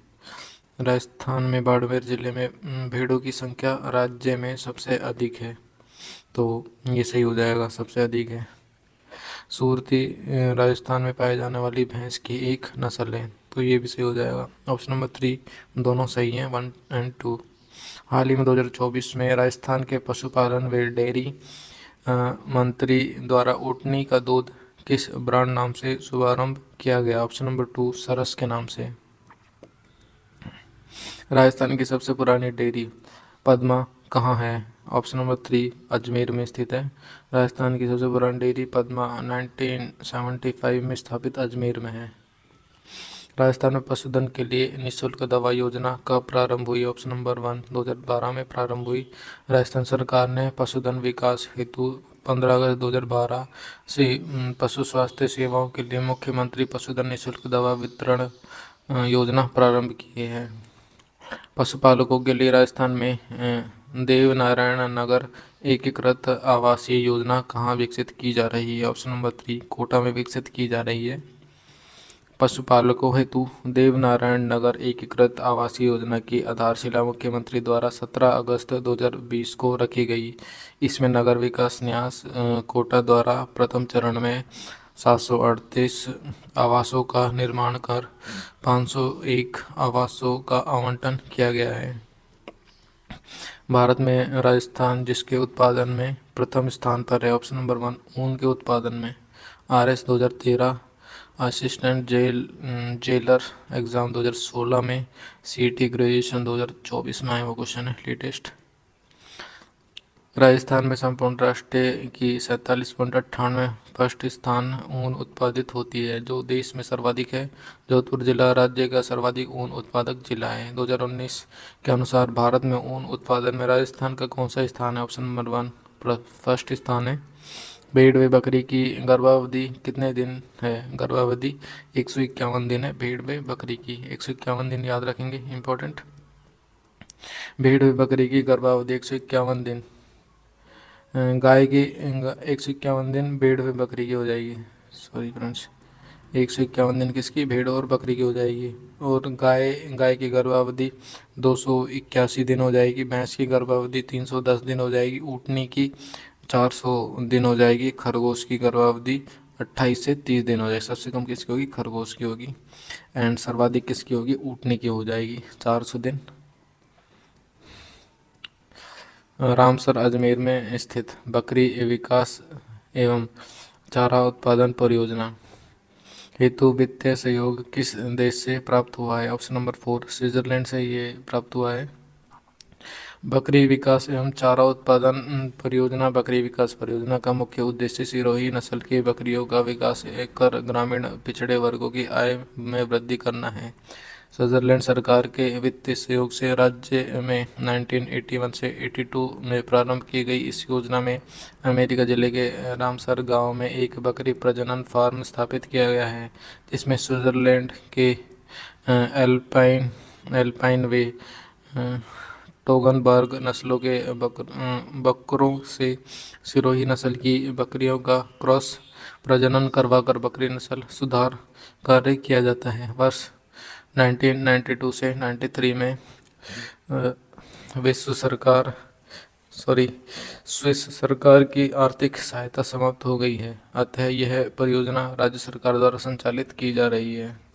राजस्थान में बाड़मेर जिले में भेड़ों की संख्या राज्य में सबसे अधिक है, तो ये सही हो जाएगा, सबसे अधिक है। सूरती राजस्थान में पाए जाने वाली भैंस की एक नस्ल है। तो ये भी सही हो जाएगा। ऑप्शन नंबर 3 दोनों सही हैं, 1 एंड 2। हाल ही में 2024 में राजस्थान के पशुपालन व डेयरी मंत्री द्वारा ऊँटनी का दूध किस ब्रांड नाम से शुभारंभ किया गया? ऑप्शन नंबर 2 सरस के नाम से। राजस्थान की सबसे पुरानी डेयरी पद्मा कहाँ है? ऑप्शन नंबर 3 अजमेर में स्थित है। राजस्थान की सबसे पुरानी डेयरी पद्मा 1975 में स्थापित अजमेर में है। राजस्थान में पशुधन के लिए निःशुल्क दवा योजना कब प्रारंभ हुई? ऑप्शन नंबर 1 2012 में प्रारंभ हुई। राजस्थान सरकार ने पशुधन विकास हेतु 15 अगस्त 2012 से पशु स्वास्थ्य सेवाओं के लिए मुख्यमंत्री पशुधन निःशुल्क दवा वितरण योजना प्रारंभ की है। पशुपालकों के लिए राजस्थान में देवनारायण नगर एकीकृत आवासीय योजना कहाँ विकसित की जा रही है? ऑप्शन नंबर 3 कोटा में विकसित की जा रही है। पशुपालकों हेतु देवनारायण नगर एकीकृत आवासीय योजना की आधारशिला मुख्यमंत्री द्वारा 17 अगस्त 2020 को रखी गई। इसमें नगर विकास न्यास कोटा द्वारा प्रथम चरण में 738 आवासों का निर्माण कर 501 आवासों का आवंटन किया गया है। भारत में राजस्थान जिसके उत्पादन में प्रथम स्थान पर है? ऑप्शन नंबर 1 ऊन के उत्पादन में। RS 2013 असिस्टेंट जेलर एग्ज़ाम 2016 में, CT ग्रेजुएशन 2024 में आया वो क्वेश्चन है लेटेस्ट। राजस्थान में संपूर्ण राष्ट्र की 47.98 फर्स्ट स्थान ऊन उत्पादित होती है, जो देश में सर्वाधिक है। जोधपुर जिला राज्य का सर्वाधिक ऊन उत्पादक जिला है। 2019 के अनुसार भारत में ऊन उत्पादन में राजस्थान का कौन सा स्थान है? ऑप्शन नंबर 1 फर्स्ट स्थान है। भेड़ व बकरी की गर्भावधि कितने दिन है? गर्भावधि 151 दिन है भेड़ व बकरी की। 151 दिन याद रखेंगे, इंपॉर्टेंट। भेड़ व बकरी की गर्भावधि 151 दिन। गाय की 151 दिन भेड़ व बकरी की हो जाएगी। सॉरी फ्रेंड्स, 151 दिन किसकी? भेड़ और बकरी की हो जाएगी। और गाय की गर्भावधि 281 दिन हो जाएगी। भैंस की गर्भावधि 310 दिन हो जाएगी। ऊँटनी की 400 दिन हो जाएगी। खरगोश की गर्भावधि 28 से 30 दिन हो जाएगी। सबसे कम किसकी होगी? खरगोश की होगी। एंड सर्वाधिक किसकी होगी? ऊँटनी की हो जाएगी 400 दिन। रामसर अजमेर में स्थित बकरी विकास एवं चारा उत्पादन परियोजना हेतु वित्तीय सहयोग किस देश से प्राप्त हुआ है? ऑप्शन नंबर 4 स्विट्जरलैंड से ये प्राप्त हुआ है। बकरी विकास एवं चारा उत्पादन परियोजना बकरी विकास परियोजना का मुख्य उद्देश्य सिरोही नस्ल की बकरियों का विकास कर ग्रामीण पिछड़े वर्गों की आय में वृद्धि करना है। स्विट्जरलैंड सरकार के वित्तीय सहयोग से राज्य में 1981 से 82 में प्रारंभ की गई इस योजना में अमेरिका जिले के रामसर गांव में एक बकरी प्रजनन फार्म स्थापित किया गया है, जिसमें स्विट्जरलैंड के एल्पाइन वे टोगनबर्ग नस्लों के बकरों से सिरोही नस्ल की बकरियों का क्रॉस प्रजनन करवाकर बकरी नस्ल सुधार कार्य किया जाता है। वर्ष 1992 से 93 में स्विस सरकार की आर्थिक सहायता समाप्त हो गई है, अतः यह परियोजना राज्य सरकार द्वारा संचालित की जा रही है।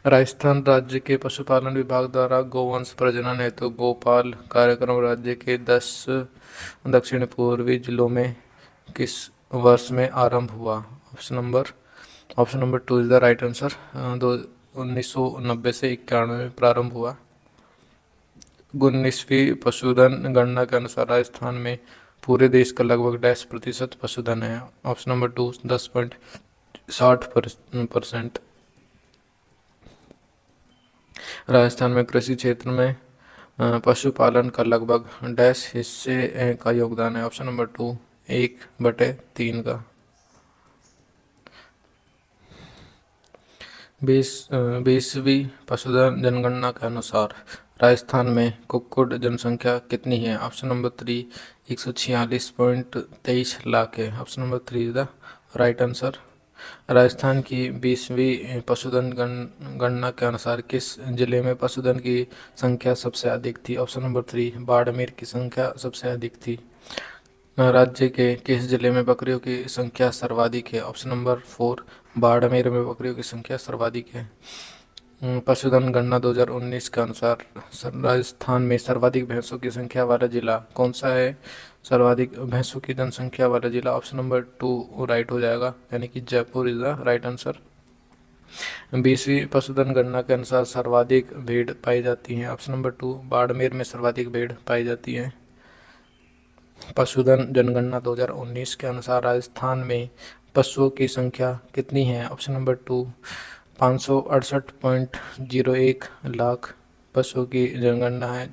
राजस्थान राज्य के पशुपालन विभाग द्वारा गोवंश प्रजनन हेतु गोपाल कार्यक्रम राज्य के 10 दक्षिण पूर्वी जिलों में किस वर्ष में आरंभ हुआ? Option number 2 is the right answer. 1990 से 91 में प्रारंभ हुआ। 19वीं पशुधन गणना के अनुसार राजस्थान में पूरे देश का लगभग 10% पशुधन है। Option number 2 10.60%। राजस्थान में कृषि क्षेत्र में पशुपालन का लगभग डैश हिस्से का योगदान है? ऑप्शन नंबर 2 1/3 का। 20वीं पशुधन जनगणना के अनुसार राजस्थान में कुक्कुट जनसंख्या कितनी है? ऑप्शन नंबर 3 146.23 लाख है। Option number 3 is the right answer. Rajasthan की 20वीं पशुधन गणना के अनुसार किस जिले में पशुधन की संख्या सबसे अधिक थी? ऑप्शन नंबर 3 बाड़मेर की संख्या सबसे अधिक थी। राज्य के किस जिले में बकरियों की संख्या सर्वाधिक है? ऑप्शन नंबर 4, बाड़मेर में बकरियों की संख्या सर्वाधिक है। पशुधन गणना 2019 के अनुसार राजस्थान में सर्वाधिक भैंसों की संख्या वाला जिला कौन सा है? सर्वाधिक भैंसों की जनसंख्या वाला जिला ऑप्शन नंबर 2 राइट हो जाएगा, यानी कि Jaipur is the right answer. 20वीं पशुधन गणना के अनुसार सर्वाधिक भेड़ पाई जाती है? ऑप्शन नंबर 2, बाड़मेर में सर्वाधिक भेड़ पाई जाती है। पशुधन जनगणना 2019 के अनुसार राजस्थान में पशुओं की संख्या कितनी है? ऑप्शन नंबर 2, 568.01 लाख पशुओं की जनगणना है,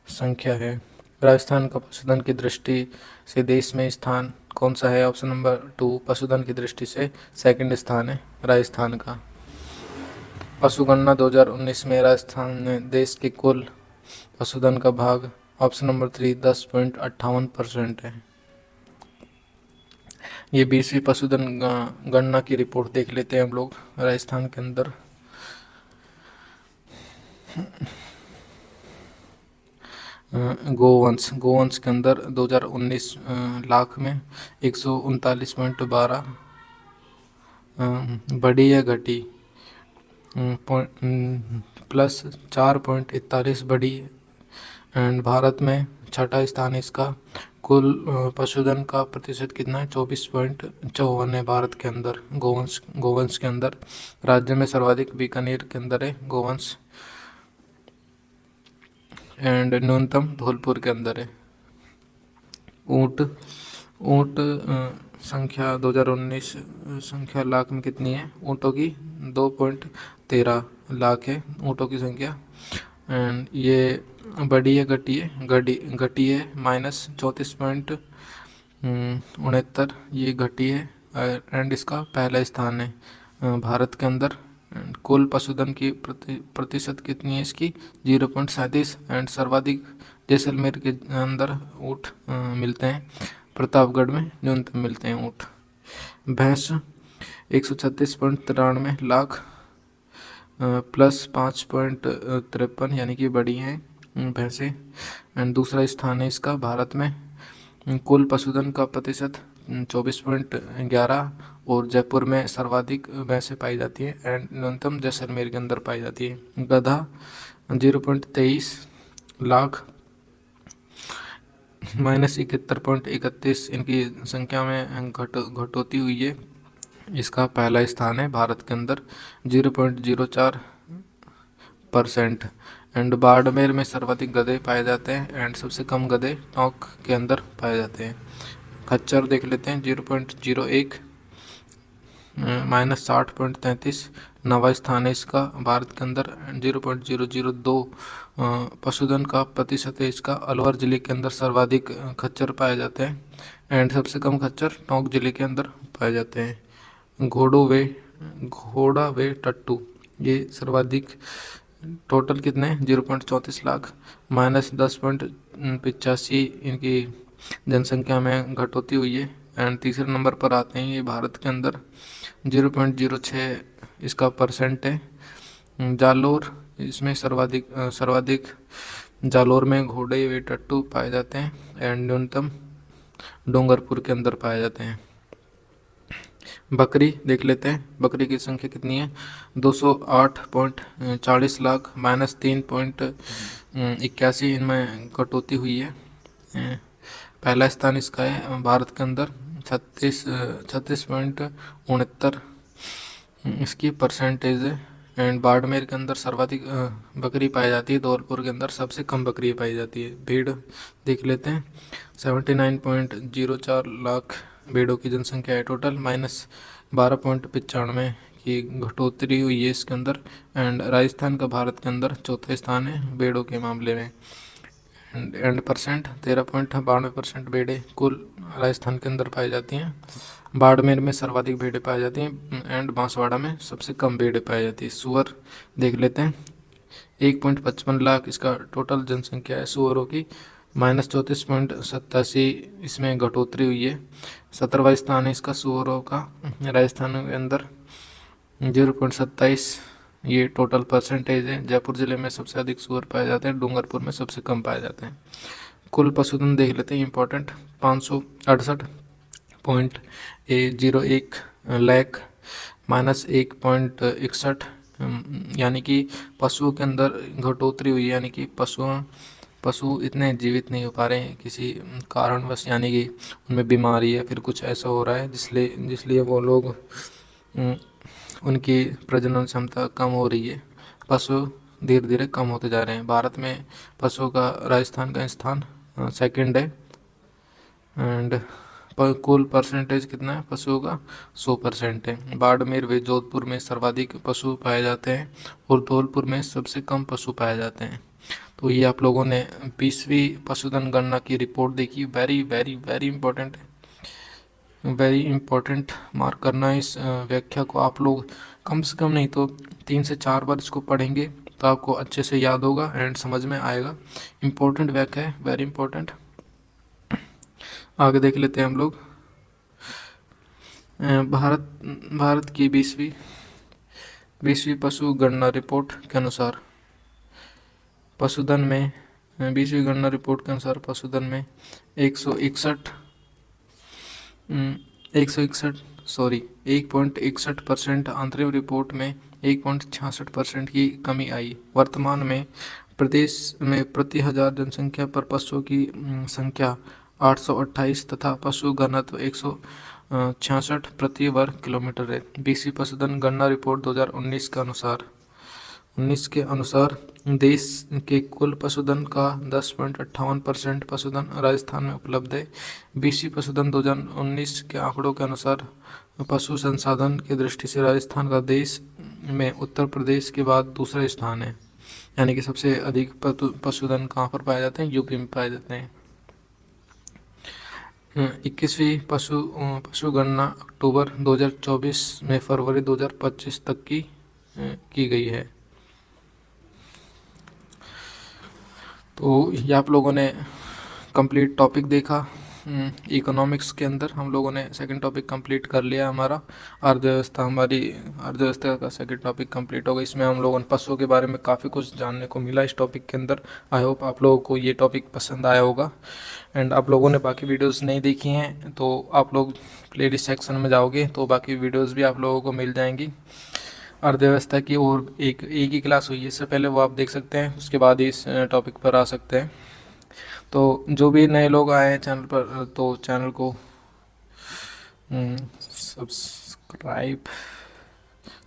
संख्या है। राजस्थान का पशुधन की दृष्टि से देश में स्थान कौन सा है? ऑप्शन नंबर 2, पशुधन की दृष्टि से सेकंड स्थान है राजस्थान का। पशुगणना 2019 में राजस्थान ने देश के कुल पशुधन का भाग ऑप्शन नंबर 3 10.58% है। ये 20वीं पशुधन गणना की रिपोर्ट देख लेते हैं हम लोग राजस्थान के अंदर। गोवंश के अंदर 2019 लाख में 139.12 बढ़ी या घटी, प्लस 4.41 बढ़ी। एंड भारत में छठा स्थान इसका कुल पशुधन का प्रतिशत कितना है? 24.54 है भारत के अंदर गोवंश के अंदर। राज्य में सर्वाधिक बीकानेर के अंदर है गोवंश, एंड न्यूनतम धौलपुर के अंदर है। ऊँट संख्या 2019 संख्या लाख में कितनी है? ऊँटों की 2.13 लाख है ऊँटों की संख्या। एंड ये बढ़ी है घटी है? घटी है, -34.69, ये घटी है। एंड इसका पहला स्थान है भारत के अंदर। कुल पशुधन की प्रतिशत कितनी है इसकी? 0.37। एंड सर्वाधिक जैसलमेर के अंदर ऊँट मिलते हैं, प्रतापगढ़ में न्यूनतम मिलते हैं ऊँट। भैंस 136.93 लाख प्लस 5.53, यानी कि बड़ी हैं भैंसें। एंड दूसरा स्थान है इसका भारत में। कुल पशुधन का प्रतिशत 24.11 और जयपुर में सर्वाधिक भैंसें पाई जाती हैं एंड न्यूनतम जैसलमेर के अंदर पाई जाती है। गधा 0.23 लाख -71.31 इनकी संख्या में घटोती हुई है। इसका पहला स्थान है भारत के अंदर 0.04%। एंड बाड़मेर में सर्वाधिक गधे पाए जाते हैं एंड सबसे कम गधे टोंक के अंदर पाए जाते हैं। खच्चर देख लेते हैं 0.01 -60.33 नवा स्थान है इसका भारत के अंदर। 0.002 पशुधन का प्रतिशत है इसका। अलवर जिले के अंदर सर्वाधिक खच्चर पाए जाते हैं एंड सबसे कम खच्चर टोंक जिले के अंदर पाए जाते हैं। घोड़ा वे टट्टू ये सर्वाधिक टोटल कितने? 0.34 लाख -10.85 इनकी जनसंख्या में घटोती हुई है। एंड तीसरे नंबर पर आते हैं ये भारत के अंदर 0.06 इसका परसेंट है। जालोर इसमें सर्वाधिक जालोर में घोड़े वे टट्टू पाए जाते हैं एंड न्यूनतम डूंगरपुर के अंदर पाए जाते हैं। बकरी देख लेते हैं, बकरी की संख्या कितनी है? 208.40 लाख -3.81 इनमें कटौती हुई है। पहला स्थान इसका है भारत के अंदर 36.69 इसकी परसेंटेज है। एंड बाड़मेर के अंदर सर्वाधिक बकरी पाई जाती है, धौलपुर के अंदर सबसे कम बकरी पाई जाती है। भीड़ देख लेते हैं 79.04 लाख भेड़ों की जनसंख्या है टोटल, -12.95 की घटोतरी हुई है इसके अंदर। एंड राजस्थान का भारत के अंदर चौथा स्थान है भेड़ों के मामले में। एंड परसेंट 13.92% भेड़ें कुल राजस्थान के अंदर पाई जाती हैं। बाड़मेर में सर्वाधिक भेड़ें पाई जाती हैं एंड बांसवाड़ा में सबसे कम भेड़ें पाई जाती है। सुअर देख लेते हैं 1.55 लाख इसका टोटल जनसंख्या है सुअरों की, -34.87 इसमें घटोतरी हुई है। 17वां स्थान है इसका सुअरों का राजस्थान के अंदर 0.27 ये टोटल परसेंटेज है। जयपुर जिले में सबसे अधिक सुअर पाए जाते हैं, डूंगरपुर में सबसे कम पाए जाते हैं। कुल पशुधन देख लेते हैं इम्पोर्टेंट, 568.01 लाख माइनस 1.61, यानी कि पशुओं के अंदर घटोतरी हुई, यानी कि पशु इतने जीवित नहीं हो पा रहे हैं किसी कारणवश, यानी कि उनमें बीमारी है, फिर कुछ ऐसा हो रहा है जिसलिए वो लोग उनकी प्रजनन क्षमता कम हो रही है, पशु धीरे धीरे कम होते जा रहे हैं। भारत में पशुओं का राजस्थान का स्थान सेकंड है, एंड कुल परसेंटेज कितना है पशुओं का, 100% है। बाड़मेर व जोधपुर में सर्वाधिक पशु पाए जाते हैं और धौलपुर में सबसे कम पशु पाए जाते हैं। तो ये आप लोगों ने 20वीं पशुधन गणना की रिपोर्ट देखी, वेरी वेरी वेरी इंपॉर्टेंट है, वेरी इंपॉर्टेंट मार्क करना है इस व्याख्या को। आप लोग कम से कम नहीं तो 3 से 4 बार इसको पढ़ेंगे तो आपको अच्छे से याद होगा एंड समझ में आएगा। इम्पोर्टेंट व्याख्या है, वेरी इंपॉर्टेंट। आगे देख लेते हैं हम लोग। भारत की 20वीं पशु गणना रिपोर्ट के अनुसार पशुधन में 20वीं गणना रिपोर्ट के अनुसार पशुधन में 1.61% अंतरिम रिपोर्ट में 1.66% की कमी आई। वर्तमान में प्रदेश में प्रति हजार जनसंख्या पर पशुओं की संख्या 828 तथा पशु घनत्व 166 प्रति वर्ग किलोमीटर है। 20वीं पशुधन गणना रिपोर्ट 2019 के अनुसार देश के कुल पशुधन का 10.58% पशुधन राजस्थान में उपलब्ध है। 20वीं पशुधन 2019 के आंकड़ों के अनुसार पशु संसाधन की दृष्टि से राजस्थान का देश में उत्तर प्रदेश के बाद दूसरा स्थान है, यानी कि सबसे अधिक पशुधन कहाँ पर पाए जाते हैं, यूपी में पाए जाते हैं। 21वीं पशु गणना अक्टूबर 2024 में फरवरी 2025 तक की गई है। तो ये आप लोगों ने कंप्लीट टॉपिक देखा। इकोनॉमिक्स के अंदर हम लोगों ने सेकंड टॉपिक कंप्लीट कर लिया। हमारा हमारी अर्थव्यवस्था का सेकंड टॉपिक कंप्लीट हो गया। इसमें हम लोगों ने पशुओं के बारे में काफ़ी कुछ जानने को मिला इस टॉपिक के अंदर। आई होप आप लोगों को ये टॉपिक पसंद आया होगा। एंड आप लोगों ने बाकी वीडियोस नहीं देखी हैं तो आप लोग प्लेलिस्ट सेक्शन में जाओगे तो बाकी वीडियोस भी आप लोगों को मिल जाएंगी। अर्थव्यवस्था की और एक ही क्लास हुई है, इससे पहले वो आप देख सकते हैं, उसके बाद ही इस टॉपिक पर आ सकते हैं। तो जो भी नए लोग आए हैं चैनल पर तो चैनल को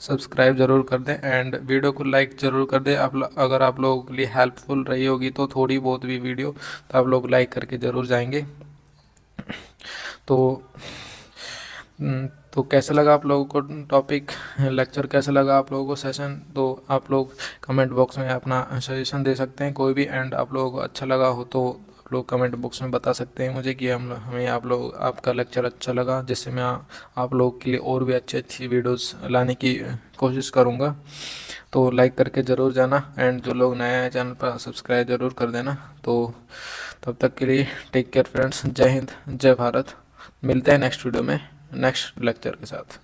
सब्सक्राइब ज़रूर कर दें एंड वीडियो को लाइक ज़रूर कर दें। अगर आप लोगों के लिए हेल्पफुल रही होगी तो थोड़ी बहुत भी वीडियो तो आप लोग लाइक करके ज़रूर जाएंगे। तो कैसा लगा आप लोगों को टॉपिक, लेक्चर कैसा लगा आप लोगों को, सेशन, तो आप लोग कमेंट बॉक्स में अपना सजेशन दे सकते हैं कोई भी। एंड आप लोगों को अच्छा लगा हो तो आप लोग कमेंट बॉक्स में बता सकते हैं मुझे कि हमें आपका लेक्चर अच्छा लगा, जिससे मैं आप लोगों के लिए और भी अच्छी वीडियोस लाने की कोशिश करूँगा। तो लाइक करके ज़रूर जाना एंड जो लोग नए हैं चैनल पर सब्सक्राइब ज़रूर कर देना। तो तब तक के लिए टेक केयर फ्रेंड्स, जय हिंद, जय भारत। मिलते हैं नेक्स्ट वीडियो में नेक्स्ट लेक्चर के साथ।